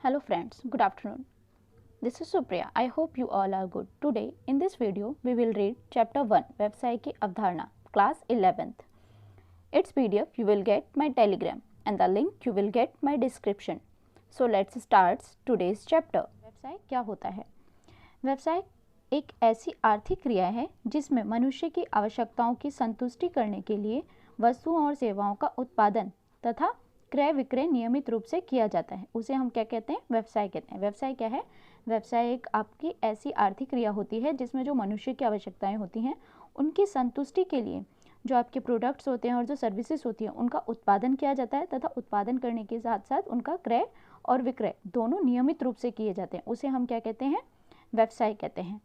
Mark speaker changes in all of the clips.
Speaker 1: Hello friends, good afternoon. This is Supriya. I hope you all are good. Today in this video we will read chapter 1 व्यवसाय की अवधारणा class 11th. Its PDF you will get my telegram and the link you will get my description. So let's start today's chapter. व्यवसाय क्या होता है? व्यवसाय एक ऐसी आर्थिक क्रिया है जिसमें मनुष्य की आवश्यकताओं की संतुष्टि करने के लिए वस्तुओं और सेवाओं का उत्पादन तथा क्रय विक्रय नियमित रूप से किया जाता है। उसे हम क्या कहते हैं? व्यवसाय कहते हैं। व्यवसाय क्या है? व्यवसाय एक आपकी ऐसी आर्थिक क्रिया होती है जिसमें जो मनुष्य की आवश्यकताएं होती हैं उनकी संतुष्टि के लिए जो आपके प्रोडक्ट्स होते हैं और जो सर्विसेज होती हैं उनका उत्पादन किया जाता है तथा उत्पादन करने के साथ साथ उनका क्रय और विक्रय दोनों नियमित रूप से किए जाते हैं। उसे हम क्या कहते हैं? व्यवसाय कहते हैं।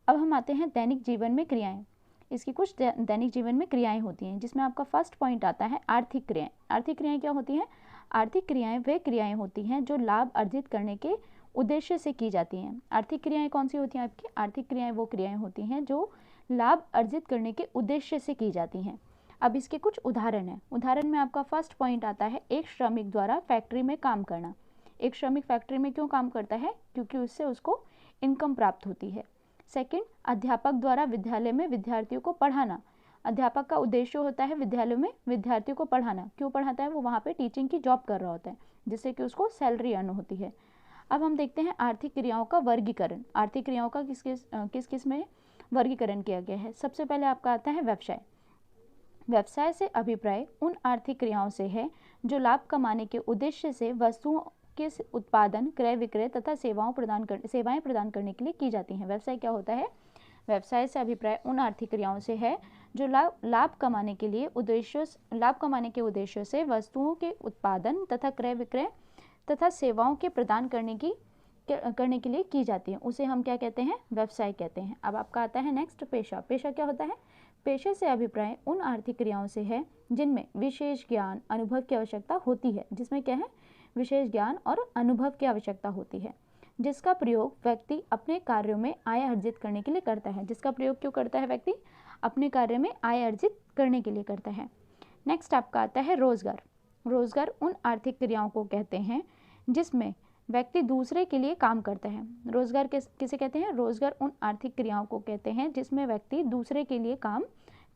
Speaker 1: अब हम आते हैं दैनिक जीवन में क्रियाएं। इसकी कुछ दैनिक जीवन में क्रियाएं होती हैं जिसमें आपका फर्स्ट पॉइंट आता है आर्थिक क्रियाएं। आर्थिक क्रियाएं क्या होती हैं? आर्थिक क्रियाएं वे क्रियाएं होती हैं जो लाभ अर्जित करने के उद्देश्य से की जाती हैं। आर्थिक क्रियाएं कौन सी होती हैं आपकी? आर्थिक क्रियाएं वो क्रियाएं होती हैं जो लाभ अर्जित करने के उद्देश्य से की जाती हैं। अब इसके कुछ उदाहरण हैं। उदाहरण में आपका फर्स्ट पॉइंट आता है एक श्रमिक द्वारा फैक्ट्री में काम करना। एक श्रमिक फैक्ट्री में क्यों काम करता है? क्योंकि उससे उसको इनकम प्राप्त होती है। सेकंड, अध्यापक द्वारा विद्यालय में विद्यार्थियों को पढ़ाना। अध्यापक का उद्देश्य होता है विद्यालय में विद्यार्थियों को पढ़ाना। क्यों पढ़ाता है? वो वहाँ पे टीचिंग की जॉब कर रहा होता है जिससे कि उसको सैलरी अर्न होती है। अब हम देखते हैं आर्थिक क्रियाओं का वर्गीकरण। आर्थिक क्रियाओं का किस किस में वर्गीकरण किया गया है। सबसे पहले आपका आता है व्यवसाय। व्यवसाय से अभिप्राय उन आर्थिक क्रियाओं से है जो लाभ कमाने के उद्देश्य से वस्तुओं के उत्पादन क्रय विक्रय तथा सेवाएं प्रदान करने के लिए की जाती हैं। व्यवसाय क्या होता है? व्यवसाय से अभिप्राय उन आर्थिक क्रियाओं से है जो लाभ कमाने के उद्देश्यों से वस्तुओं के उत्पादन तथा क्रय विक्रय तथा सेवाओं के प्रदान करने के लिए की जाती है। उसे हम क्या कहते हैं? व्यवसाय कहते हैं। अब आपका आता है नेक्स्ट पेशा। पेशा क्या होता है? पेशे से अभिप्राय उन आर्थिक क्रियाओं से है जिनमें विशेष ज्ञान अनुभव की आवश्यकता होती है। जिसमें क्या है? विशेष ज्ञान और अनुभव की आवश्यकता होती है, जिसका प्रयोग व्यक्ति अपने कार्यों में आय अर्जित करने के लिए करता है। जिसका प्रयोग क्यों करता है व्यक्ति? अपने कार्य में आय अर्जित करने के लिए करता है। नेक्स्ट आपका आता है रोजगार। रोजगार उन आर्थिक क्रियाओं को कहते हैं जिसमें व्यक्ति दूसरे के लिए काम करता है। रोजगार किसे कहते हैं? रोजगार उन आर्थिक क्रियाओं को कहते हैं जिसमें व्यक्ति दूसरे के लिए काम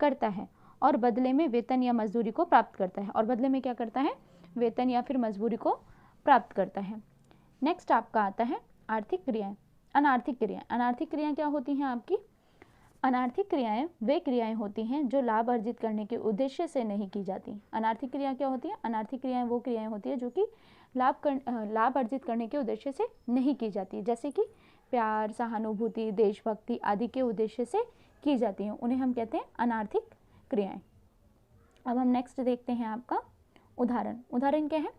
Speaker 1: करता है और बदले में वेतन या मजदूरी को प्राप्त करता है। और बदले में क्या करता है? वेतन या फिर मजदूरी को प्राप्त करता है। नेक्स्ट आपका आता है आर्थिक क्रियाएं। अनार्थिक क्रियाएं। अनार्थिक क्रियाएं क्या होती हैं आपकी? अनार्थिक क्रियाएं वे क्रियाएं होती हैं जो लाभ अर्जित करने के उद्देश्य से नहीं की जाती। अनार्थिक क्रियाएं क्या होती हैं? अनार्थिक क्रियाएं वो क्रियाएं होती है जो कि लाभ अर्जित करने के उद्देश्य से नहीं की जाती, जैसे कि प्यार, सहानुभूति, देशभक्ति आदि के उद्देश्य से की जाती हैं। उन्हें हम कहते हैं अनार्थिक क्रियाएं। अब हम नेक्स्ट देखते हैं आपका उदाहरण। उदाहरण क्या है?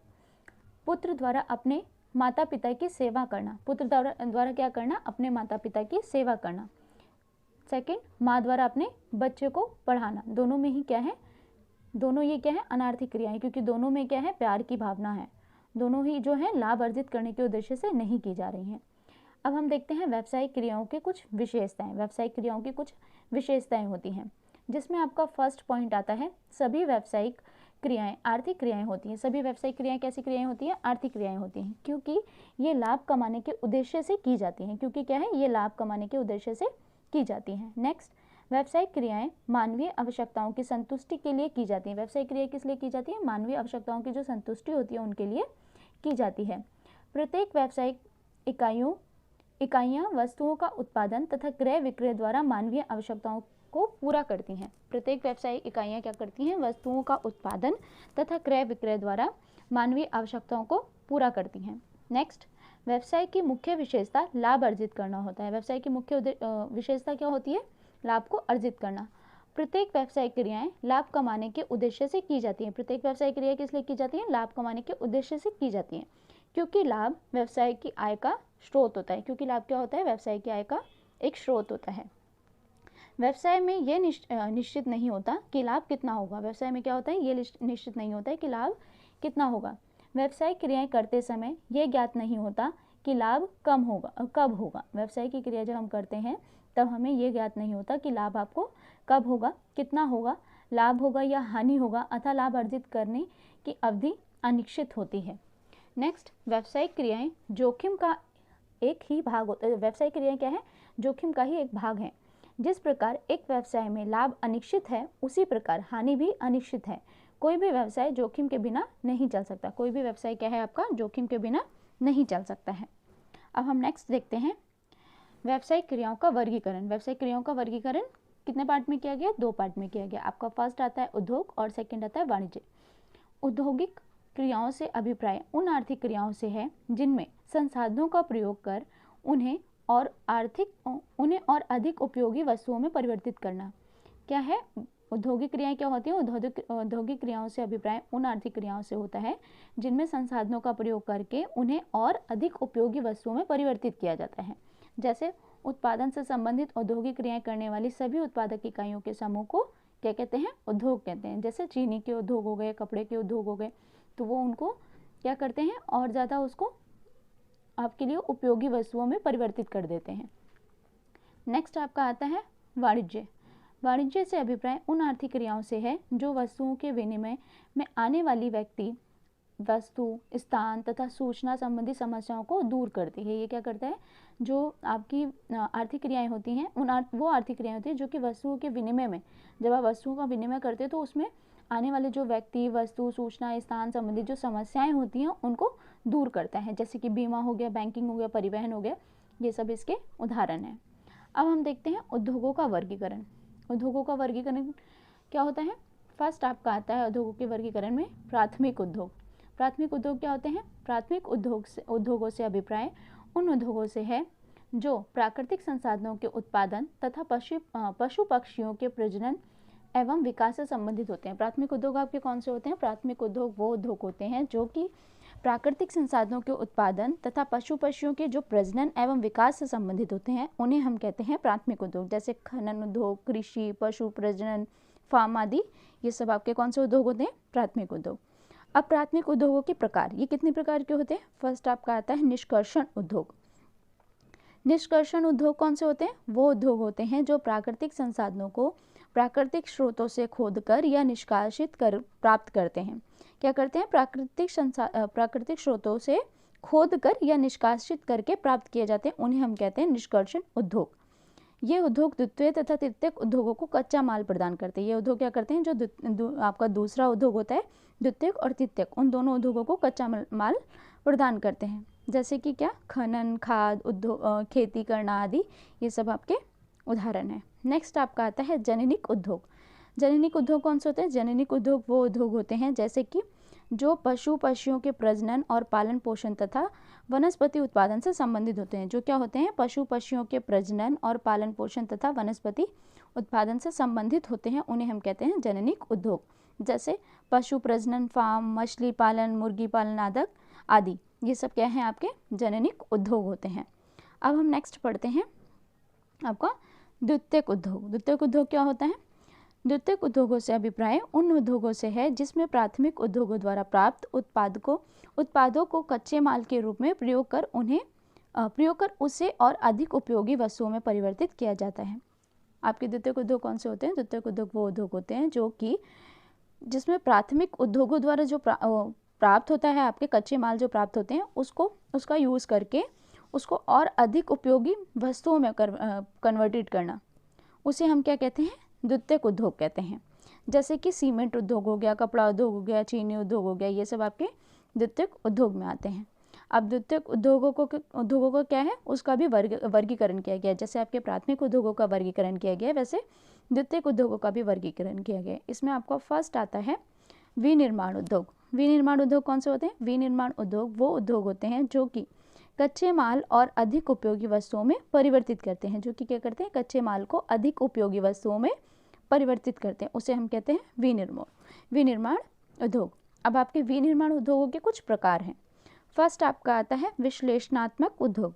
Speaker 1: पुत्र द्वारा अपने माता पिता की सेवा करना। पुत्र द्वारा क्या करना? अपने माता पिता की सेवा करना। सेकंड, माँ द्वारा अपने बच्चे को पढ़ाना। दोनों में ही क्या है? दोनों ये क्या है? अनार्थिक क्रियाएं, क्योंकि दोनों में क्या है? प्यार की भावना है। दोनों ही जो है लाभ अर्जित करने के उद्देश्य से नहीं की जा रही हैं। अब हम देखते हैं व्यावसायिक क्रियाओं की कुछ विशेषताएं। व्यावसायिक क्रियाओं की कुछ विशेषताएं होती हैं जिसमें आपका फर्स्ट पॉइंट आता है सभी व्यावसायिक क्रियाएं आर्थिक क्रियाएं होती हैं। सभी व्यावसायिक क्रियाएं कैसी क्रियाएं होती हैं? आर्थिक क्रियाएं होती हैं, क्योंकि ये लाभ कमाने के उद्देश्य से की जाती हैं। क्योंकि क्या है? ये लाभ कमाने के उद्देश्य से की जाती हैं। नेक्स्ट, व्यावसायिक क्रियाएं मानवीय आवश्यकताओं की संतुष्टि के लिए की जाती हैं। व्यावसायिक क्रिया किस लिए की जाती है? मानवीय आवश्यकताओं की जो संतुष्टि होती है उनके लिए की जाती है। प्रत्येक व्यावसायिक इकाइयां वस्तुओं का उत्पादन तथा क्रय विक्रय द्वारा मानवीय आवश्यकताओं को पूरा करती हैं। प्रत्येक व्यावसायिक इकाइयां क्या करती हैं? वस्तुओं का उत्पादन तथा क्रय विक्रय द्वारा मानवीय आवश्यकताओं को पूरा करती हैं। नेक्स्ट, व्यवसाय की मुख्य विशेषता लाभ अर्जित करना होता है। व्यवसाय की मुख्य विशेषता क्या होती है? लाभ को अर्जित करना। प्रत्येक व्यावसायिक क्रियाएं लाभ कमाने के उद्देश्य से की जाती हैं। प्रत्येक व्यावसायिक क्रिया किस लिए की जाती है? लाभ कमाने के उद्देश्य से की जाती हैं, क्योंकि लाभ व्यवसाय की आय का स्रोत होता है। क्योंकि लाभ क्या होता है? व्यवसाय की आय का एक स्रोत होता है। व्यवसाय में यह निश्चित नहीं होता कि लाभ कितना होगा। व्यवसाय में क्या होता है? ये निश्चित नहीं होता है कि लाभ कितना होगा। व्यवसायिक क्रियाएं करते समय यह ज्ञात नहीं होता कि लाभ कब होगा। व्यवसाय की क्रिया जब हम करते हैं तब हमें यह ज्ञात नहीं होता कि लाभ आपको कब होगा, कितना होगा, लाभ होगा या हानि होगा, अतः लाभ अर्जित करने की अवधि अनिश्चित होती है। नेक्स्ट, व्यावसायिक क्रियाएं जोखिम का एक ही भाग होता है। व्यावसायिक क्रियाएं क्या है? जोखिम का ही एक भाग है। जिस प्रकार एक व्यवसाय में लाभ अनिश्चित है, उसी प्रकार हानि भी अनिश्चित है। कोई भी व्यवसाय जोखिम के बिना नहीं चल सकता। कोई भी व्यवसाय क्या है आपका? जोखिम के बिना नहीं चल सकता है। अब हम नेक्स्ट देखते हैं व्यावसायिक क्रियाओं का वर्गीकरण। व्यावसायिक क्रियाओं का वर्गीकरण कितने पार्ट में किया गया? 2 पार्ट में किया गया। आपका फर्स्ट आता है उद्योग और सेकंड आता है वाणिज्य। औद्योगिक क्रियाओं से अभिप्राय उन आर्थिक क्रियाओं से है जिनमें संसाधनों का प्रयोग कर उन्हें और अधिक उपयोगी वस्तुओं में परिवर्तित करना। क्या है? औद्योगिक क्रियाएं क्या होती हैं? औद्योगिक क्रियाओं से अभिप्राय उन आर्थिक क्रियाओं से होता है जिनमें संसाधनों का प्रयोग करके उन्हें और अधिक उपयोगी वस्तुओं में परिवर्तित किया जाता है। जैसे उत्पादन से संबंधित औद्योगिक क्रियाएं करने वाली सभी उत्पादक इकाइयों के समूह को क्या कहते हैं? उद्योग कहते हैं। जैसे चीनी के उद्योग हो गए, कपड़े के उद्योग हो गए, तो वो उनको क्या करते हैं? और ज़्यादा उसको आपके लिए उपयोगी वस्तुओं में परिवर्तित कर देते हैं। नेक्स्ट आपका आता है वाणिज्य। वाणिज्य से अभिप्राय उन आर्थिक क्रियाओं से है जो वस्तुओं के विनिमय में आने वाली व्यक्ति, वस्तु, स्थान तथा सूचना संबंधी समस्याओं को दूर करती है। ये क्या करता है? जो आपकी आर्थिक क्रियाएं होती हैं, वो आर्थिक क्रियाएं होती हैं जो कि वस्तुओं के विनिमय में, जब आप वस्तुओं का विनिमय करते हैं तो उसमें आने वाले जो व्यक्ति, वस्तु, सूचना, स्थान संबंधी जो समस्याएं होती हैं उनको दूर करता है। जैसे कि बीमा हो गया, बैंकिंग हो गया, परिवहन हो गया, ये सब इसके उदाहरण हैं। अब हम देखते हैं उद्योगों का वर्गीकरण। उद्योगों का वर्गीकरण क्या होता है? फर्स्ट आपका आता है उद्योगों के वर्गीकरण में प्राथमिक उद्योग। प्राथमिक उद्योग क्या होते हैं? प्राथमिक उद्योगों से अभिप्राय उन उद्योगों से है जो प्राकृतिक संसाधनों के उत्पादन तथा पशु पक्षियों के प्रजनन एवं विकास से संबंधित होते हैं। प्राथमिक उद्योग आपके कौन से होते हैं? प्राथमिक उद्योग वो उद्योग होते हैं जो कि प्राकृतिक संसाधनों के उत्पादन तथा पशु पक्षियों के जो प्रजनन एवं विकास से संबंधित होते हैं, उन्हें हम कहते हैं प्राथमिक उद्योग। जैसे खनन उद्योग, कृषि, पशु प्रजनन, फार्म आदि, ये सब आपके कौन से उद्योग होते हैं? प्राथमिक उद्योग। अब प्राथमिक उद्योगों के प्रकार, ये कितने प्रकार के होते हैं? फर्स्ट आपका आता है निष्कर्षण उद्योग। निष्कर्षण उद्योग कौन से होते हैं? वो उद्योग होते हैं जो प्राकृतिक संसाधनों को प्राकृतिक स्रोतों से खोदकर या निष्कासित कर प्राप्त करते हैं। क्या करते हैं? प्राकृतिक स्रोतों से खोदकर या निष्कासित करके प्राप्त किए जाते हैं, उन्हें हम कहते हैं निष्कर्षण उद्योग। ये उद्योग द्वितीय तथा तृतीयक उद्योगों को कच्चा माल प्रदान करते हैं। ये उद्योग क्या करते हैं? जो आपका दूसरा उद्योग होता है, द्वितीयक और तृतीयक, उन दोनों उद्योगों को कच्चा माल प्रदान करते हैं। जैसे कि क्या? खनन, खाद उद्योग, खेती करना आदि, ये सब आपके उदाहरण है। नेक्स्ट आपका आता है जननिक उद्योग। जननिक उद्योग कौन से होते हैं? जननिक उद्योग वो उद्योग होते हैं जैसे कि जो पशु पक्षियों के प्रजनन और पालन पोषण तथा वनस्पति उत्पादन से संबंधित होते हैं। जो क्या होते हैं? पशु पक्षियों के प्रजनन और पालन पोषण तथा वनस्पति उत्पादन से संबंधित होते हैं, उन्हें हम कहते हैं जननिक उद्योग। जैसे पशु प्रजनन, फार्म, मछली पालन, मुर्गी पालन आदि, ये सब क्या हैं? आपके जननिक उद्योग होते हैं। अब हम नेक्स्ट पढ़ते हैं आपका द्वितीयक उद्योग। द्वितीयक उद्योग क्या होता है? द्वितीयक उद्योगों से अभिप्राय उन उद्योगों से है जिसमें प्राथमिक उद्योगों द्वारा प्राप्त उत्पादों को कच्चे माल के रूप में प्रयोग कर उसे और अधिक उपयोगी वस्तुओं में परिवर्तित किया जाता है। आपके द्वितीयक उद्योग कौन से होते हैं? द्वितीयक उद्योग वो उद्योग होते हैं जो कि जिसमें प्राथमिक उद्योगों द्वारा जो प्राप्त होता है, आपके कच्चे माल जो प्राप्त होते हैं, उसका यूज़ करके उसको और अधिक उपयोगी वस्तुओं में कन्वर्टेड करना, उसे हम क्या कहते हैं? द्वितीयक उद्योग कहते हैं। जैसे कि सीमेंट उद्योग हो गया, कपड़ा उद्योग हो गया, चीनी उद्योग हो गया, ये सब आपके द्वितीयक उद्योग में आते हैं। अब द्वितीयक उद्योगों को क्या है? उसका भी वर्गीकरण किया गया है। जैसे आपके प्राथमिक उद्योगों का वर्गीकरण किया गया है, वैसे द्वितीयक उद्योगों का भी वर्गीकरण किया गया है। इसमें आपका फर्स्ट आता है विनिर्माण उद्योग। विनिर्माण उद्योग कौन से होते हैं? विनिर्माण उद्योग वो उद्योग होते हैं जो कि कच्चे माल और अधिक उपयोगी वस्तुओं में परिवर्तित करते हैं। जो कि क्या करते हैं? कच्चे माल को अधिक उपयोगी वस्तुओं में परिवर्तित करते हैं, उसे हम कहते हैं विनिर्माण उद्योग। अब आपके विनिर्माण उद्योगों के कुछ प्रकार हैं। फर्स्ट आपका आता है विश्लेषणात्मक उद्योग।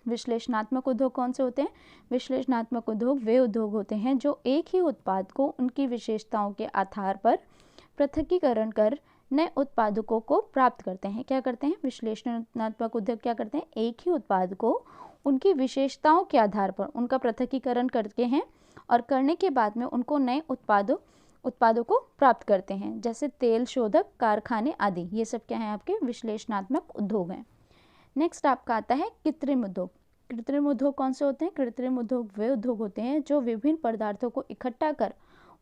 Speaker 1: विश्लेषणात्मक उद्योग कौन से होते हैं? विश्लेषणात्मक उद्योग वे उद्योग होते हैं जो एक ही उत्पाद को उनकी विशेषताओं के आधार पर पृथकीकरण कर नए उत्पादकों को प्राप्त करते हैं। क्या करते हैं? विश्लेषणात्मक उद्योग क्या करते हैं? एक ही उत्पाद को उनकी विशेषताओं के आधार पर उनका पृथकीकरण करते हैं और करने के बाद में उनको नए उत्पादों को प्राप्त करते हैं, जैसे तेल शोधक कारखाने आदि। ये सब क्या है, आपके विश्लेषणात्मक उद्योग हैं। नेक्स्ट आपका आता है कृत्रिम उद्योग। कृत्रिम उद्योग कौन से होते हैं? कृत्रिम उद्योग वे उद्योग होते हैं जो विभिन्न पदार्थों को इकट्ठा कर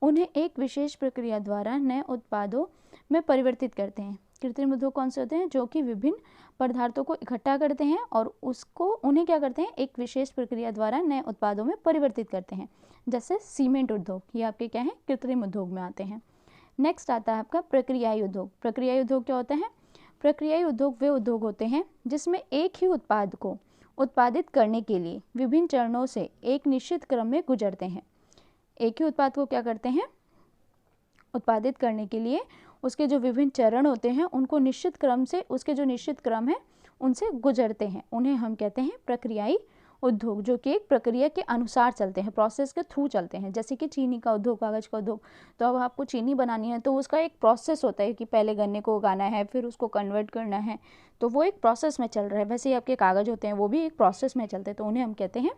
Speaker 1: उन्हें एक विशेष प्रक्रिया द्वारा नए उत्पादों में परिवर्तित करते हैं। कृत्रिम उद्योग कौन से होते हैं? जो कि विभिन्न पदार्थों को इकट्ठा करते हैं और उन्हें क्या करते हैं, एक विशेष प्रक्रिया द्वारा नए उत्पादों में परिवर्तित करते हैं, जैसे सीमेंट उद्योग। ये आपके क्या है, कृत्रिम उद्योग में आते हैं। नेक्स्ट आता है आपका प्रक्रियाई उद्योग। प्रक्रियाई उद्योग क्या होता है? प्रक्रियाई उद्योग वे उद्योग होते हैं जिसमें एक ही उत्पाद को उत्पादित करने के लिए विभिन्न चरणों से एक निश्चित क्रम में गुजरते हैं। एक ही उत्पाद को क्या करते हैं, उत्पादित करने के लिए उसके जो विभिन्न चरण होते हैं उनको निश्चित क्रम से, उसके जो निश्चित क्रम है उनसे गुजरते हैं, उन्हें हम कहते हैं प्रक्रियाई उद्योग, जो कि एक प्रक्रिया के अनुसार चलते हैं, प्रोसेस के थ्रू चलते हैं। जैसे कि चीनी का उद्योग, कागज़ का उद्योग, तो अब आपको चीनी बनानी है तो उसका एक प्रोसेस होता है कि पहले गन्ने को उगाना है, फिर उसको कन्वर्ट करना है, तो वो एक प्रोसेस में चल रहा है। वैसे ही आपके कागज़ होते हैं वो भी एक प्रोसेस में चलते हैं, तो उन्हें हम कहते हैं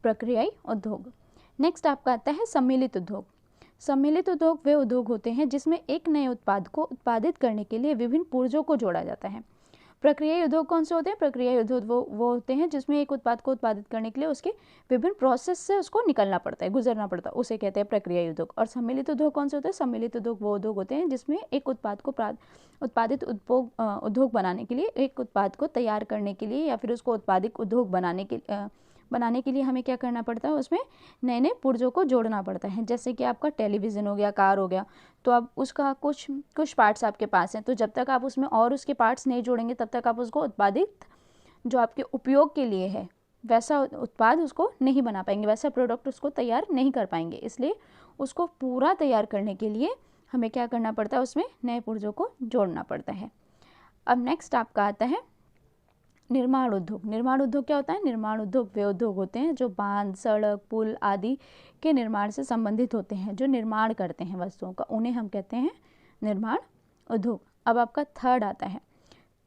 Speaker 1: प्रक्रियाई उद्योग। नेक्स्ट आपका आता है सम्मिलित उद्योग। सम्मिलित उद्योग वे उद्योग होते हैं जिसमें एक नए उत्पाद को उत्पादित करने के लिए विभिन्न पुर्जों को जोड़ा जाता है। प्रक्रियाई उद्योग कौन से होते हैं? प्रक्रियाई उद्योग वो होते हैं जिसमें एक उत्पाद को उत्पादित करने के लिए उसके विभिन्न प्रोसेस से उसको निकलना पड़ता है, गुजरना पड़ता है, उसे कहते हैं प्रक्रियाई उद्योग। और सम्मिलित उद्योग कौन से होते हैं? सम्मिलित उद्योग वो उद्योग होते हैं जिसमें एक उत्पाद को उत्पादित उद्योग बनाने के लिए, एक उत्पाद को तैयार करने के लिए या फिर उसको उत्पादित उद्योग बनाने के लिए हमें क्या करना पड़ता है, उसमें नए नए पुर्जों को जोड़ना पड़ता है। जैसे कि आपका टेलीविज़न हो गया, कार हो गया, तो अब उसका कुछ पार्ट्स आपके पास हैं, तो जब तक आप उसमें और उसके पार्ट्स नहीं जोड़ेंगे तब तक आप उसको उत्पादित, जो आपके उपयोग के लिए है वैसा उत्पाद उसको नहीं बना पाएंगे, वैसा प्रोडक्ट उसको तैयार नहीं कर पाएंगे। इसलिए उसको पूरा तैयार करने के लिए हमें क्या करना पड़ता है, उसमें नए पुर्जों को जोड़ना पड़ता है। अब नेक्स्ट आपका आता है निर्माण उद्योग। निर्माण उद्योग क्या होता है? निर्माण उद्योग वे उद्योग होते हैं जो बांध, सड़क, पुल आदि के निर्माण से संबंधित होते हैं, जो निर्माण करते हैं वस्तुओं का, उन्हें हम कहते हैं निर्माण उद्योग। अब आपका थर्ड आता है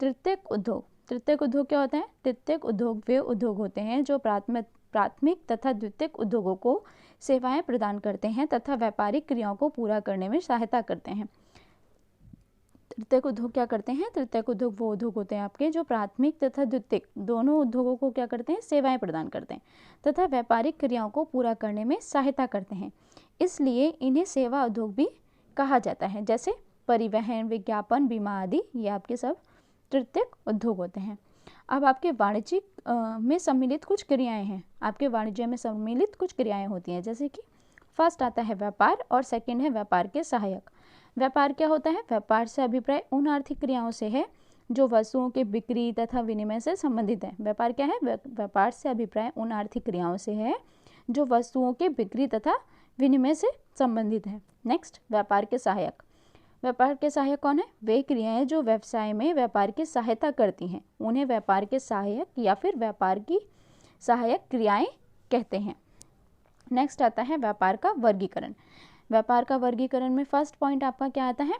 Speaker 1: तृतीयक उद्योग। तृतीयक उद्योग क्या होता है? तृतीयक उद्योग वे उद्योग होते हैं जो प्राथमिक तथा द्वितीयक उद्योगों को सेवाएं प्रदान करते हैं तथा व्यापारिक क्रियाओं को पूरा करने में सहायता करते हैं। तृतीयक उद्योग क्या करते हैं? तृतीयक उद्योग वो उद्योग होते हैं आपके जो प्राथमिक तथा द्वितीयक दोनों उद्योगों को क्या करते हैं, सेवाएं प्रदान करते हैं तथा व्यापारिक क्रियाओं को पूरा करने में सहायता करते हैं, इसलिए इन्हें सेवा उद्योग भी कहा जाता है। जैसे परिवहन, विज्ञापन, बीमा आदि, ये आपके सब तृतीयक उद्योग होते हैं। अब आपके वाणिज्यिक में सम्मिलित कुछ क्रियाएं हैं, आपके वाणिज्य में सम्मिलित कुछ क्रियाएं होती हैं, जैसे कि फर्स्ट आता है व्यापार और सेकंड है व्यापार के सहायक। व्यापार क्या होता है? व्यापार से अभिप्राय उन आर्थिक क्रियाओं से है जो वस्तुओं के बिक्री तथा विनिमय से संबंधित है। व्यापार क्या है? व्यापार से अभिप्राय उन आर्थिक क्रियाओं से है जो वस्तुओं के बिक्री तथा विनिमय से संबंधित है। नेक्स्ट व्यापार के सहायक। व्यापार के सहायक कौन है? वे क्रियाएं जो व्यवसाय में व्यापार की सहायता करती हैं, उन्हें व्यापार के सहायक या फिर व्यापार की सहायक क्रियाएं कहते हैं। नेक्स्ट आता है व्यापार का वर्गीकरण। व्यापार का वर्गीकरण में फर्स्ट पॉइंट आपका क्या आता है?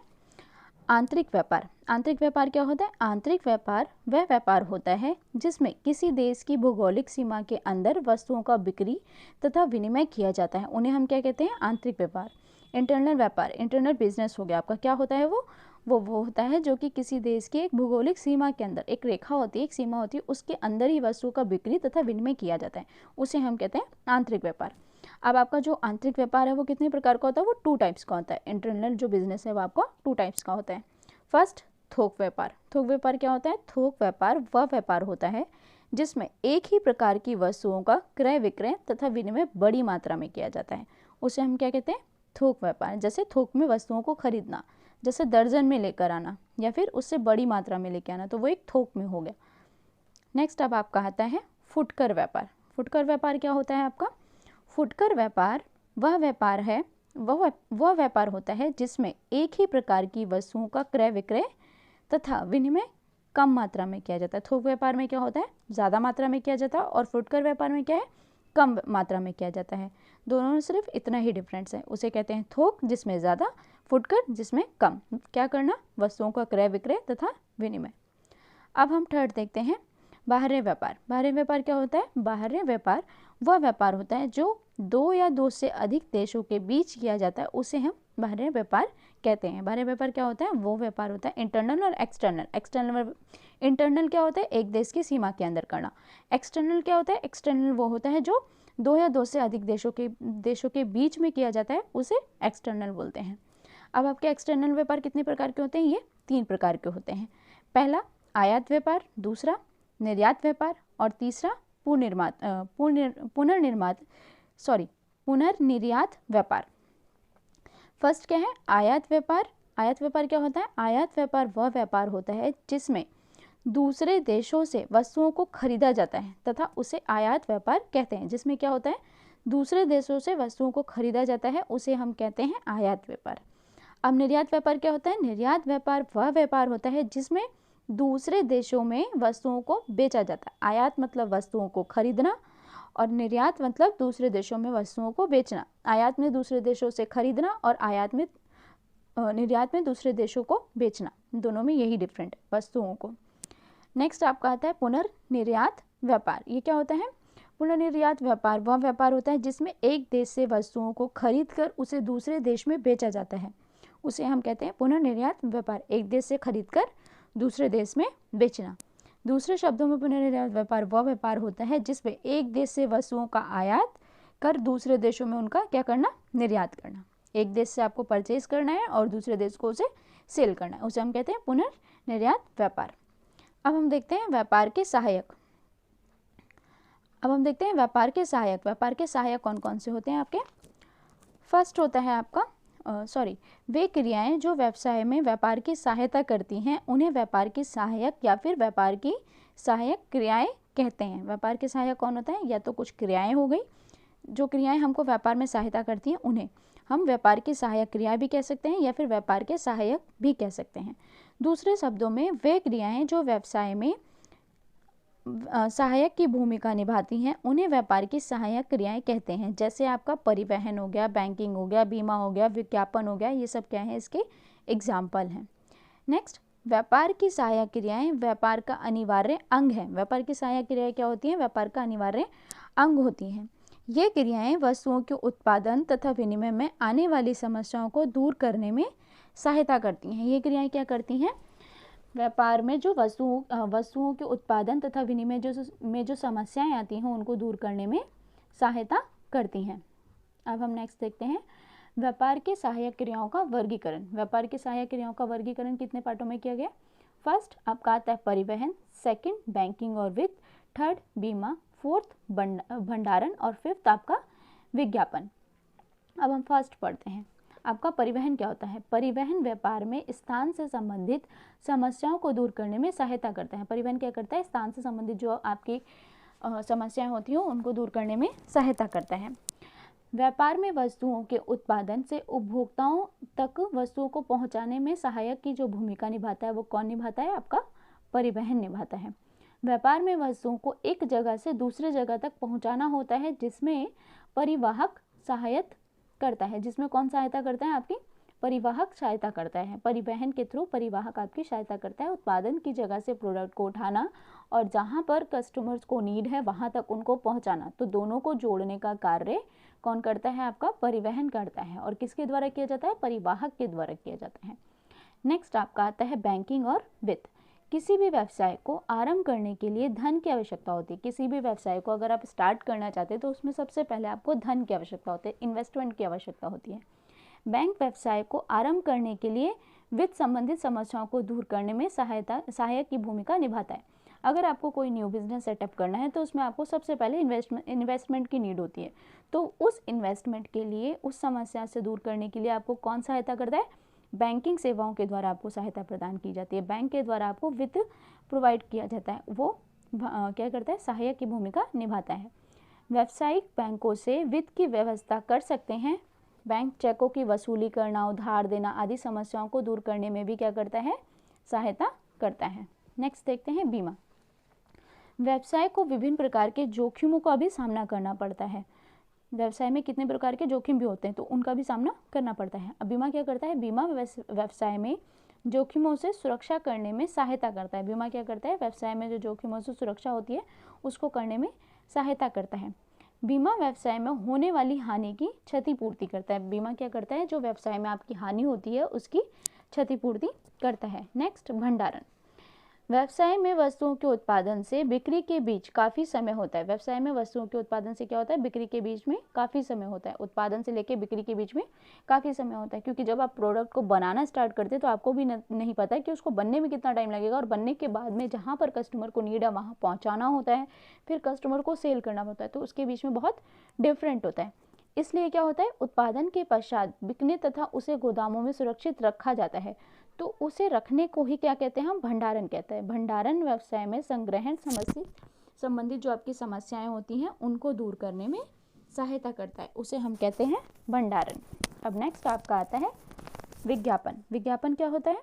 Speaker 1: आंतरिक व्यापार। आंतरिक व्यापार क्या होता है? आंतरिक व्यापार वह व्यापार होता है जिसमें किसी देश की भौगोलिक सीमा के अंदर वस्तुओं का बिक्री तथा विनिमय किया जाता है, उन्हें हम क्या कहते हैं? आंतरिक व्यापार। इंटरनल व्यापार, इंटरनल बिजनेस हो गया आपका, क्या होता है वो होता है जो कि किसी देश की एक भौगोलिक सीमा के अंदर, एक रेखा होती है, एक सीमा होती है, उसके अंदर ही वस्तुओं का बिक्री तथा विनिमय किया जाता है, उसे हम कहते हैं आंतरिक व्यापार। अब आपका जो आंतरिक व्यापार है वो कितने प्रकार का होता है? वो 2 टाइप्स का होता है। इंटरनल जो बिजनेस है वो आपका 2 टाइप्स का होता है। फर्स्ट थोक व्यापार। थोक व्यापार क्या होता है? थोक व्यापार वह व्यापार होता है जिसमें एक ही प्रकार की वस्तुओं का क्रय विक्रय तथा विनिमय बड़ी मात्रा में किया जाता है, उसे हम क्या कहते हैं? थोक व्यापार। जैसे थोक में वस्तुओं को खरीदना, जैसे दर्जन में लेकर आना या फिर उससे बड़ी मात्रा में लेकर आना, तो वो एक थोक में हो गया। नेक्स्ट अब आपका आता है फुटकर व्यापार। फुटकर व्यापार क्या होता है आपका? फुटकर व्यापार वह व्यापार है, वह व्यापार होता है जिसमें एक ही प्रकार की वस्तुओं का क्रय विक्रय तथा विनिमय कम मात्रा में किया जाता है। थोक व्यापार में क्या होता है? ज़्यादा मात्रा में किया जाता है, और फुटकर व्यापार में क्या है? कम मात्रा में किया जाता है। दोनों में सिर्फ इतना ही डिफरेंस है, उसे कहते हैं थोक जिसमें ज़्यादा, फुटकर जिसमें कम। क्या करना? वस्तुओं का क्रय विक्रय तथा विनिमय। अब हम थर्ड देखते हैं बाहरी व्यापार। बाहरी व्यापार क्या होता है? बाहरी व्यापार वह व्यापार होता है जो दो या दो से अधिक देशों के बीच किया जाता है उसे हम बाह्य व्यापार कहते हैं। बाह्य व्यापार क्या होता है? वो व्यापार होता है इंटरनल और एक्सटर्नल। इंटरनल क्या होता है? एक देश की सीमा के अंदर करना। एक्सटर्नल क्या होता है? एक्सटर्नल वो होता है जो दो या दो से अधिक देशों के बीच में किया जाता है, उसे एक्सटर्नल बोलते हैं। अब आपके एक्सटर्नल व्यापार कितने प्रकार के होते हैं? ये 3 प्रकार के होते हैं। पहला आयात व्यापार, दूसरा निर्यात व्यापार और तीसरा पुनर्निर्यात व्यापार। फर्स्ट क्या है? आयात व्यापार। आयात व्यापार क्या होता है? आयात व्यापार वह व्यापार होता है जिसमें दूसरे देशों से वस्तुओं को खरीदा जाता है तथा उसे आयात व्यापार कहते हैं। जिसमें क्या होता है? दूसरे देशों से वस्तुओं को खरीदा जाता है, उसे हम कहते हैं आयात व्यापार। अब निर्यात व्यापार क्या होता है? निर्यात व्यापार वह व्यापार होता है जिसमें दूसरे देशों में वस्तुओं को बेचा जाता है। आयात मतलब वस्तुओं को खरीदना और निर्यात मतलब दूसरे देशों में वस्तुओं को बेचना। आयात में दूसरे देशों से खरीदना और निर्यात में दूसरे देशों को बेचना, दोनों में यही डिफरेंट वस्तुओं को। नेक्स्ट आपका आता है पुनर्निर्यात व्यापार। ये क्या होता है? पुनर्निर्यात व्यापार वह व्यापार होता है जिसमें एक देश से वस्तुओं को खरीद कर उसे दूसरे देश में बेचा जाता है, उसे हम कहते हैं पुनर्निर्यात व्यापार। एक देश से खरीद कर दूसरे देश में बेचना। दूसरे शब्दों में पुनर्निर्यात व्यापार वह व्यापार होता है जिसमें एक देश से वस्तुओं का आयात कर दूसरे देशों में उनका क्या करना? निर्यात करना। एक देश से आपको परचेज करना है और दूसरे देश को उसे सेल करना है, उसे हम कहते हैं पुनर्निर्यात व्यापार। अब हम देखते हैं व्यापार के सहायक। व्यापार के सहायक कौन कौन से होते हैं आपके? फर्स्ट होता है आपका वे क्रियाएं जो व्यवसाय में व्यापार की सहायता करती हैं उन्हें व्यापार की सहायक या फिर व्यापार की सहायक क्रियाएं कहते हैं। व्यापार के सहायक कौन होता है? या तो कुछ क्रियाएं हो गई, जो क्रियाएं हमको व्यापार में सहायता करती हैं उन्हें हम व्यापार की सहायक क्रिया भी कह सकते हैं या फिर व्यापार के सहायक भी कह सकते हैं। दूसरे शब्दों में वे क्रियाएं जो व्यवसाय में सहायक की भूमिका निभाती हैं उन्हें व्यापार की सहायक क्रियाएं कहते हैं। जैसे आपका परिवहन हो गया, बैंकिंग हो गया, बीमा हो गया, विज्ञापन हो गया, ये सब क्या है? इसके एग्जाम्पल हैं। नेक्स्ट, व्यापार की सहायक क्रियाएं व्यापार का अनिवार्य अंग है। व्यापार की सहायक क्रियाएं क्या होती हैं? व्यापार का अनिवार्य अंग होती हैं। ये क्रियाएं वस्तुओं के उत्पादन तथा विनिमय में आने वाली समस्याओं को दूर करने में सहायता करती हैं। ये क्रियाएं क्या करती हैं? व्यापार में जो वस्तुओं के उत्पादन तथा विनिमय में जो समस्याएं आती हैं उनको दूर करने में सहायता करती हैं। अब हम नेक्स्ट देखते हैं व्यापार के सहायक क्रियाओं का वर्गीकरण। व्यापार के सहायक क्रियाओं का वर्गीकरण कितने पार्टों में किया गया? फर्स्ट आपका आता है परिवहन, सेकंड बैंकिंग और वित्त, थर्ड बीमा, फोर्थ भंडारण और फिफ्थ आपका विज्ञापन। अब हम फर्स्ट पढ़ते हैं। आपका परिवहन क्या होता है? परिवहन व्यापार में स्थान से संबंधित समस्याओं को दूर करने में सहायता करता है। परिवहन क्या करता है? स्थान से संबंधित जो आपकी समस्याएं होती हैं उनको दूर करने में सहायता करता है। व्यापार में वस्तुओं के उत्पादन से उपभोक्ताओं तक वस्तुओं को पहुंचाने में सहायक की जो भूमिका निभाता है वो कौन निभाता है? आपका परिवहन निभाता है। व्यापार में वस्तुओं को एक जगह से दूसरे जगह तक पहुंचाना होता है जिसमें परिवाहक सहायता करता है। जिसमें कौन सहायता करता है? आपकी परिवाहक सहायता करता है। परिवहन के थ्रू परिवाहक आपकी सहायता करता है उत्पादन की जगह से प्रोडक्ट को उठाना और जहां पर कस्टमर्स को नीड है वहां तक उनको पहुंचाना। तो दोनों को जोड़ने का कार्य कौन करता है? आपका परिवहन करता है। और किसके द्वारा किया जाता है? परिवाहक के द्वारा किया जाता है। नेक्स्ट आपका आता है बैंकिंग और वित्त। किसी भी व्यवसाय को आरंभ करने के लिए धन की आवश्यकता होती है। किसी भी व्यवसाय को अगर आप स्टार्ट करना चाहते हैं तो उसमें सबसे पहले आपको धन की आवश्यकता होती है, इन्वेस्टमेंट की आवश्यकता होती है। बैंक व्यवसाय को आरंभ करने के लिए वित्त संबंधित समस्याओं को दूर करने में सहायक की भूमिका निभाता है। अगर आपको कोई न्यू बिजनेस सेटअप करना है तो उसमें आपको सबसे पहले इन्वेस्टमेंट की नीड होती है। तो उस इन्वेस्टमेंट के लिए, उस समस्या से दूर करने के लिए आपको कौन सहायता करता है? बैंकिंग सेवाओं के द्वारा आपको सहायता प्रदान की जाती है। बैंक के द्वारा आपको वित्त प्रोवाइड किया जाता है, वो क्या करता है? सहायक की भूमिका निभाता है। व्यावसायिक बैंकों से वित्त की व्यवस्था कर सकते हैं। बैंक चेकों की वसूली करना, उधार देना आदि समस्याओं को दूर करने में भी क्या करता है? सहायता करता है। नेक्स्ट देखते हैं बीमा। व्यवसाय को विभिन्न प्रकार के जोखिमों का भी सामना करना पड़ता है। व्यवसाय में कितने प्रकार के जोखिम भी होते हैं तो उनका भी सामना करना पड़ता है। अब बीमा क्या करता है? बीमा व्यवसाय में जोखिमों से सुरक्षा करने में सहायता करता है। बीमा क्या करता है? व्यवसाय में जो जोखिमों से सुरक्षा होती है उसको करने में सहायता करता है। बीमा व्यवसाय में होने वाली हानि की क्षतिपूर्ति करता है। बीमा क्या करता है, जो व्यवसाय में आपकी हानि होती है उसकी क्षतिपूर्ति करता है। नेक्स्ट, भंडारण। व्यवसाय में वस्तुओं के उत्पादन से बिक्री के बीच काफ़ी समय होता है। व्यवसाय में वस्तुओं के उत्पादन से क्या होता है, बिक्री के बीच में काफ़ी समय होता है। उत्पादन से लेकर बिक्री के बीच में काफ़ी समय होता है, क्योंकि जब आप प्रोडक्ट को बनाना स्टार्ट करते हैं तो आपको भी नहीं पता है कि उसको बनने में कितना टाइम लगेगा, और बनने के बाद में जहाँ पर कस्टमर को नीड है वहाँ पहुँचाना होता है, फिर कस्टमर को सेल करना होता है, तो उसके बीच में बहुत डिफरेंट होता है। इसलिए क्या होता है, उत्पादन के पश्चात बिकने तथा उसे गोदामों में सुरक्षित रखा जाता है, तो उसे रखने को ही क्या कहते हैं, हम भंडारण कहते हैं। भंडारण व्यवसाय में संग्रहण समस्या संबंधित जो आपकी समस्याएं होती हैं उनको दूर करने में सहायता करता है, उसे हम कहते हैं भंडारण। अब नेक्स्ट आपका आता है विज्ञापन। विज्ञापन क्या होता है,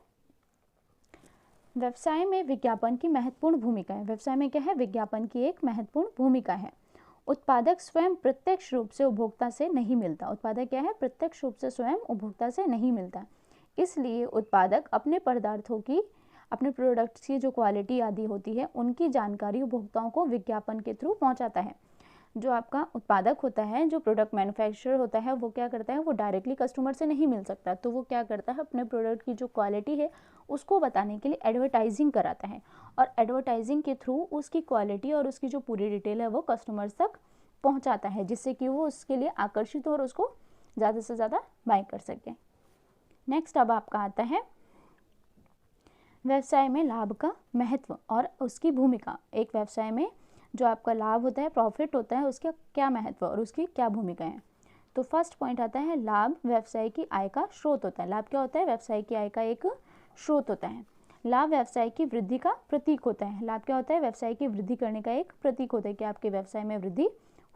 Speaker 1: व्यवसाय में विज्ञापन की महत्वपूर्ण भूमिका है। व्यवसाय में क्या है, विज्ञापन की एक महत्वपूर्ण भूमिका है। उत्पादक स्वयं प्रत्यक्ष रूप से उपभोक्ता से नहीं मिलता। उत्पादक क्या है, प्रत्यक्ष रूप से स्वयं उपभोक्ता से नहीं मिलता, इसलिए उत्पादक अपने पदार्थों की, अपने प्रोडक्ट्स की जो क्वालिटी आदि होती है उनकी जानकारी उपभोक्ताओं को विज्ञापन के थ्रू पहुंचाता है। जो आपका उत्पादक होता है, जो प्रोडक्ट मैन्युफैक्चरर होता है, वो क्या करता है, वो डायरेक्टली कस्टमर से नहीं मिल सकता, तो वो क्या करता है, अपने प्रोडक्ट की जो क्वालिटी है उसको बताने के लिए एडवर्टाइजिंग कराता है, और एडवर्टाइजिंग के थ्रू उसकी क्वालिटी और उसकी जो पूरी डिटेल है वो कस्टमर्स तक पहुँचाता है, जिससे कि वो उसके लिए आकर्षित हो और उसको ज़्यादा से ज़्यादा बाय कर सकें। नेक्स्ट अब आपका आता है व्यवसाय में लाभ का महत्व और उसकी भूमिका। एक व्यवसाय में जो आपका लाभ होता है, प्रॉफिट होता है, उसका क्या महत्व और उसकी क्या भूमिका है। तो फर्स्ट पॉइंट आता है, लाभ व्यवसाय की आय का स्रोत होता है। लाभ क्या होता है, व्यवसाय की आय का एक स्रोत होता है। लाभ व्यवसाय की वृद्धि का प्रतीक होता है। लाभ क्या होता है, व्यवसाय की वृद्धि करने का एक प्रतीक होता है कि आपके व्यवसाय में वृद्धि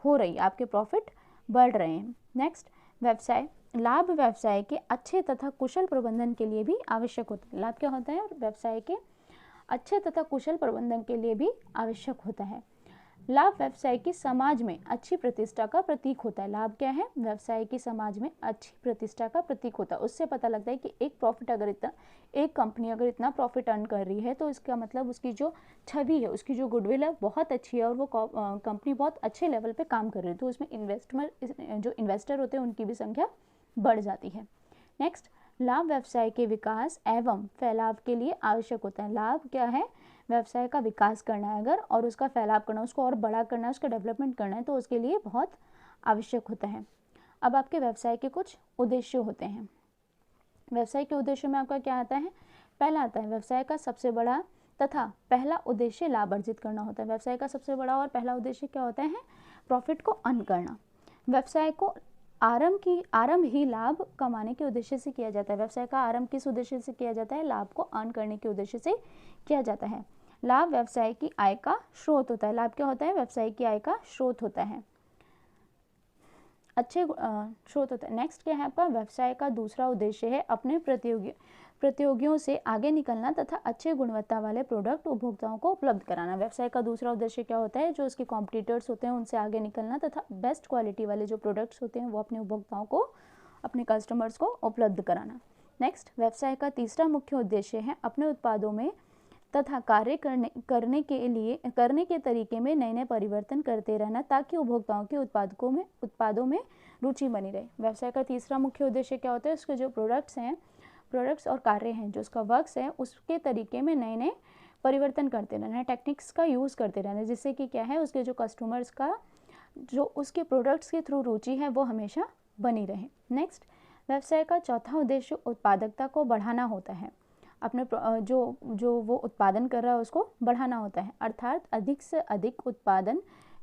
Speaker 1: हो रही है, आपके प्रॉफिट बढ़ रहे हैं। नेक्स्ट, व्यवसाय लाभ व्यवसाय के अच्छे तथा कुशल प्रबंधन के लिए भी आवश्यक होता है। लाभ क्या होता है, व्यवसाय के अच्छे तथा कुशल प्रबंधन के लिए भी आवश्यक होता है। लाभ व्यवसाय की समाज में अच्छी प्रतिष्ठा का प्रतीक होता है। लाभ क्या है, व्यवसाय की समाज में अच्छी प्रतिष्ठा का प्रतीक होता है। उससे पता लगता है कि एक कंपनी अगर इतना प्रॉफिट अर्न कर रही है तो इसका मतलब उसकी जो छवि है, उसकी जो गुडविल है बहुत अच्छी है, और वो कंपनी बहुत अच्छे लेवल पे काम कर रही है, तो उसमें जो इन्वेस्टर होते हैं उनकी भी संख्या बढ़ जाती है। नेक्स्ट, लाभ व्यवसाय के विकास एवं फैलाव के लिए आवश्यक होता है। लाभ क्या है, व्यवसाय का विकास करना है अगर, और उसका फैलाव करना, उसको और बड़ा करना है, उसका डेवलपमेंट करना है, तो उसके लिए बहुत आवश्यक होता है। अब आपके व्यवसाय के कुछ उद्देश्य होते हैं। व्यवसाय के उद्देश्य में आपका क्या आता है, पहला आता है व्यवसाय का सबसे बड़ा तथा पहला उद्देश्य लाभ अर्जित करना होता है। व्यवसाय का सबसे बड़ा और पहला उद्देश्य क्या होता है, प्रॉफिट को अर्न करना। व्यवसाय को आरंभ ही लाभ कमाने के उद्देश्य से किया जाता है। व्यवसाय का आरंभ किस उद्देश्य से किया जाता है, लाभ को अर्न करने के उद्देश्य से किया जाता है। लाभ व्यवसाय की आय का स्रोत होता है। लाभ क्या होता है, व्यवसाय की आय का स्रोत होता है, अच्छे स्रोत होता है। नेक्स्ट क्या है आपका, व्यवसाय का दूसरा उद्देश्य है अपने प्रतियोगियों से आगे निकलना तथा अच्छे गुणवत्ता वाले प्रोडक्ट उपभोक्ताओं को उपलब्ध कराना। व्यवसाय का दूसरा उद्देश्य क्या होता है, जो उसके कॉम्पिटिटर्स होते हैं उनसे आगे निकलना तथा बेस्ट क्वालिटी वाले जो प्रोडक्ट्स होते हैं वो अपने उपभोक्ताओं को, अपने कस्टमर्स को उपलब्ध कराना। नेक्स्ट, व्यवसाय का तीसरा मुख्य उद्देश्य है अपने उत्पादों में तथा कार्य करने के तरीके में नए नए परिवर्तन करते रहना, ताकि उपभोक्ताओं के उत्पादों में रुचि बनी रहे। व्यवसाय का तीसरा मुख्य उद्देश्य क्या होता है, उसके जो प्रोडक्ट्स और कार्य हैं, जो उसका वर्क्स है, उसके तरीके में नए नए परिवर्तन करते रहना, टेक्निक्स का यूज़ करते रहना, जिससे कि क्या है, उसके जो कस्टमर्स का जो उसके प्रोडक्ट्स के थ्रू रुचि है वो हमेशा बनी रहे। नेक्स्ट, व्यवसाय का चौथा उद्देश्य उत्पादकता को बढ़ाना होता है। अपने जो वो उत्पादन कर रहा है उसको बढ़ाना होता है, अर्थात अधिक से अधिक उत्पादन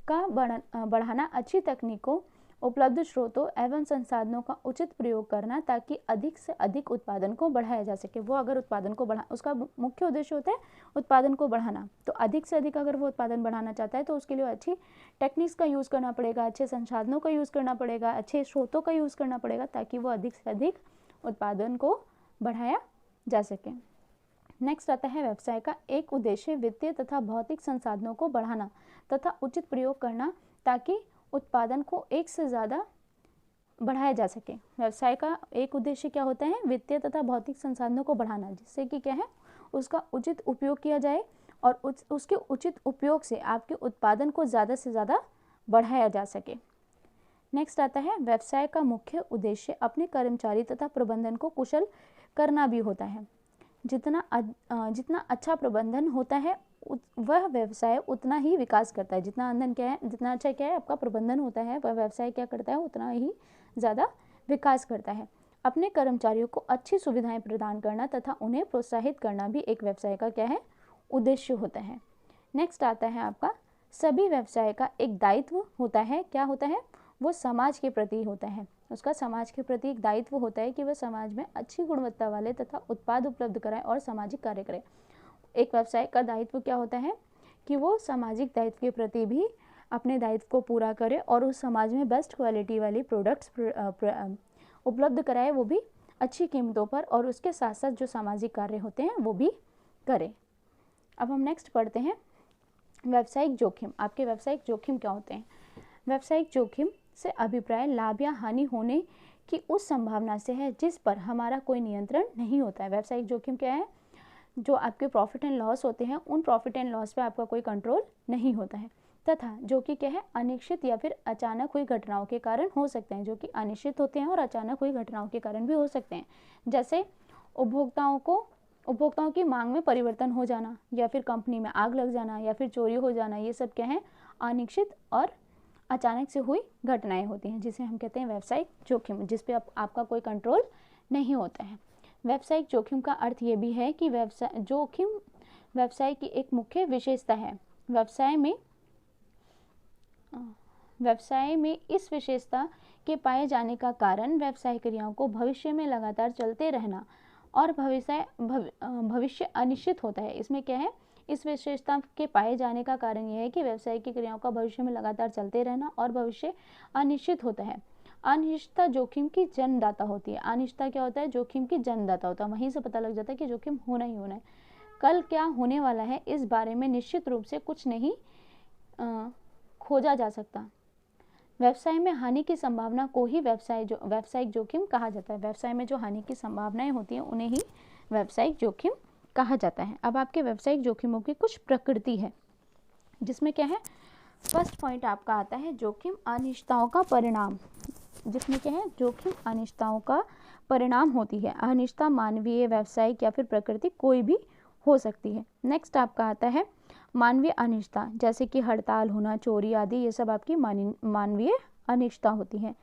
Speaker 1: का बढ़ाना, अच्छी तकनीकों, उपलब्ध स्रोतों एवं संसाधनों का उचित प्रयोग करना, ताकि अधिक से अधिक उत्पादन को बढ़ाया जा सके। वो अगर उत्पादन को उसका मुख्य उद्देश्य होता है उत्पादन को बढ़ाना, तो अधिक से अधिक अगर वो उत्पादन बढ़ाना चाहता है तो उसके लिए अच्छी टेक्निक्स का यूज़ करना पड़ेगा, अच्छे संसाधनों का यूज़ करना पड़ेगा, अच्छे स्रोतों का यूज़ करना पड़ेगा, ताकि वो अधिक से अधिक उत्पादन को बढ़ाया जा सके। नेक्स्ट आता है व्यवसाय का एक उद्देश्य वित्तीय तथा भौतिक संसाधनों को बढ़ाना तथा उचित प्रयोग करना, ताकि उत्पादन को एक से ज़्यादा बढ़ाया जा सके। व्यवसाय का एक उद्देश्य क्या होता है, वित्तीय तथा भौतिक संसाधनों को बढ़ाना, जिससे कि क्या है, उसका उचित उपयोग किया जाए और उसके उचित उपयोग से आपके उत्पादन को ज़्यादा से ज़्यादा बढ़ाया जा सके। नेक्स्ट आता है व्यवसाय का मुख्य उद्देश्य अपने कर्मचारी तथा प्रबंधन को कुशल करना भी होता है। जितना अच्छा प्रबंधन होता है वह व्यवसाय उतना ही विकास करता है। जितना अच्छा क्या है आपका प्रबंधन होता है वह व्यवसाय क्या करता है उतना ही ज़्यादा विकास करता है। अपने कर्मचारियों को अच्छी सुविधाएं प्रदान करना तथा उन्हें प्रोत्साहित करना भी एक व्यवसाय का क्या है उद्देश्य होता है। नेक्स्ट आता है आपका सभी व्यवसाय का एक दायित्व होता है। क्या होता है? वो समाज के प्रति होता है। उसका समाज के प्रति एक दायित्व होता है कि वह समाज में अच्छी गुणवत्ता वाले तथा उत्पाद उपलब्ध कराए और सामाजिक कार्य करे। एक व्यवसाय का दायित्व क्या होता है कि वो सामाजिक दायित्व के प्रति भी अपने दायित्व को पूरा करे और उस समाज में बेस्ट क्वालिटी वाली प्रोडक्ट्स उपलब्ध कराए, वो भी अच्छी कीमतों पर, और उसके साथ साथ जो सामाजिक कार्य होते हैं वो भी करे। अब हम नेक्स्ट पढ़ते हैं व्यावसायिक जोखिम। आपके व्यावसायिक जोखिम क्या होते हैं? व्यावसायिक जोखिम से अभिप्राय लाभ या हानि होने की उस संभावना से है जिस पर हमारा कोई नियंत्रण नहीं होता है। व्यावसायिक जोखिम क्या है? जो आपके प्रॉफिट एंड लॉस होते हैं उन प्रॉफिट एंड लॉस पे आपका कोई कंट्रोल नहीं होता है, तथा जो कि क्या है अनिश्चित या फिर अचानक हुई घटनाओं के कारण हो सकते हैं, जो कि अनिश्चित होते हैं और अचानक हुई घटनाओं के कारण भी हो सकते हैं। जैसे उपभोक्ताओं की मांग में परिवर्तन हो जाना, या फिर कंपनी में आग लग जाना, या फिर चोरी हो जाना, ये सब क्या है अनिश्चित और अचानक से हुई घटनाएं होती हैं, जिसे हम कहते हैं व्यावसायिक जोखिम, जिस पे आपका कोई कंट्रोल नहीं होता है। व्यावसायिक जोखिम का अर्थ ये भी है कि व्यवसाय की एक मुख्य विशेषता है। व्यवसाय में इस विशेषता के पाए जाने का कारण व्यवसाय क्रियाओं को भविष्य में लगातार चलते रहना और भविष्य अनिश्चित होता है। इसमें क्या है, इस विशेषता के पाए जाने का कारण यह है कि व्यवसाय की क्रियाओं का भविष्य में लगातार चलते रहना और भविष्य अनिश्चित होता है। अनिश्चितता जोखिम की जन्मदाता होती है। अनिश्चितता क्या होता है? जोखिम की जन्मदाता होता है। वहीं से पता लग जाता है कि जोखिम होना ही होना है। कल क्या होने वाला है इस बारे में निश्चित रूप से कुछ नहीं खोजा जा सकता। व्यवसाय में हानि की संभावना को ही व्यावसायिक जोखिम कहा जाता है। व्यवसाय में जो हानि की संभावनाएं होती हैं उन्हें ही व्यावसायिक जोखिम कहा जाता है। अब आपके व्यावसायिक जोखिमों की कुछ प्रकृति है, जिसमें क्या है, फर्स्ट पॉइंट आपका आता है जोखिम अनिश्चितताओं का परिणाम। जिसमें क्या है, जोखिम अनिश्चितताओं का परिणाम होती है। अनिश्चितता मानवीय, व्यावसायिक या फिर प्राकृतिक कोई भी हो सकती है। नेक्स्ट आपका आता है मानवीय अनिश्चितता, जैसे कि हड़ताल होना, चोरी आदि, ये सब आपकी मानवीय अनिश्चितता होती है।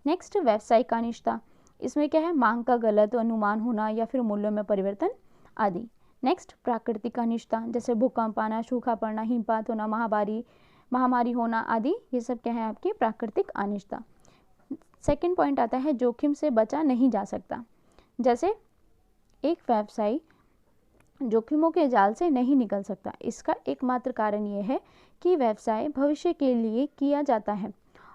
Speaker 1: नेक्स्ट व्यावसायिक अनिश्चितता, इसमें क्या है, मांग का गलत अनुमान होना या फिर मूल्यों में परिवर्तन आदि। नेक्स्ट प्राकृतिक अनिश्चितता, जैसे भूकंप आना, सूखा पड़ना, हिमपात होना, महामारी होना आदि, ये सब क्या है आपकी प्राकृतिक अनिश्चितता। सेकंड पॉइंट आता है जोखिम से बचा नहीं जा सकता। जैसे एक व्यवसायी जोखिमों के जाल से नहीं निकल सकता। इसका एकमात्र कारण यह है कि व्यवसाय भविष्य के लिए किया जाता है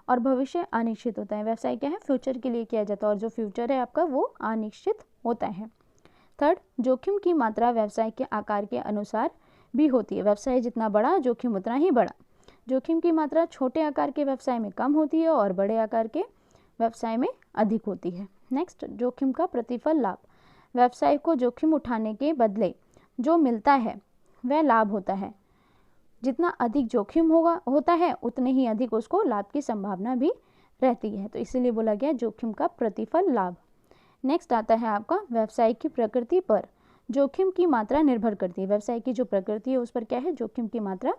Speaker 1: और भविष्य अनिश्चित होता है। व्यवसाय क्या है, फ्यूचर के लिए किया जाता है और जो फ्यूचर है आपका वो अनिश्चित होता है। थर्ड, जोखिम की मात्रा व्यवसाय के आकार के अनुसार भी होती है। व्यवसाय जितना बड़ा जोखिम उतना ही बड़ा। जोखिम की मात्रा छोटे आकार के व्यवसाय में कम होती है और बड़े आकार के व्यवसाय में अधिक होती है। नेक्स्ट, जोखिम का प्रतिफल लाभ। व्यवसाय को जोखिम उठाने के बदले जो मिलता है वह लाभ होता है। जितना अधिक जोखिम होता है उतने ही अधिक उसको लाभ की संभावना भी रहती है, तो इसीलिए बोला गया जोखिम का प्रतिफल लाभ। नेक्स्ट आता है आपका व्यवसाय की प्रकृति पर जोखिम की मात्रा निर्भर करती है। व्यवसाय की जो प्रकृति है उस पर क्या है, जोखिम की मात्रा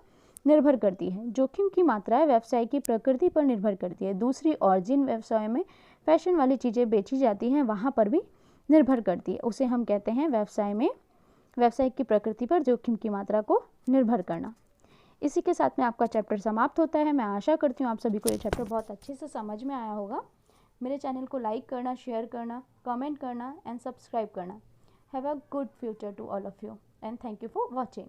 Speaker 1: निर्भर करती है। जोखिम की मात्रा व्यवसाय की प्रकृति पर निर्भर करती है। दूसरी ओर जिन व्यवसायों में फैशन वाली चीज़ें बेची जाती हैं वहाँ पर भी निर्भर करती है। उसे हम कहते हैं व्यवसाय की प्रकृति पर जोखिम की मात्रा को निर्भर करना। इसी के साथ में आपका चैप्टर समाप्त होता है। मैं आशा करती हूँ आप सभी को ये चैप्टर बहुत अच्छे से समझ में आया होगा। मेरे चैनल को लाइक करना, शेयर करना, कमेंट करना एंड सब्सक्राइब करना। Have a good future to all of you and thank you for watching.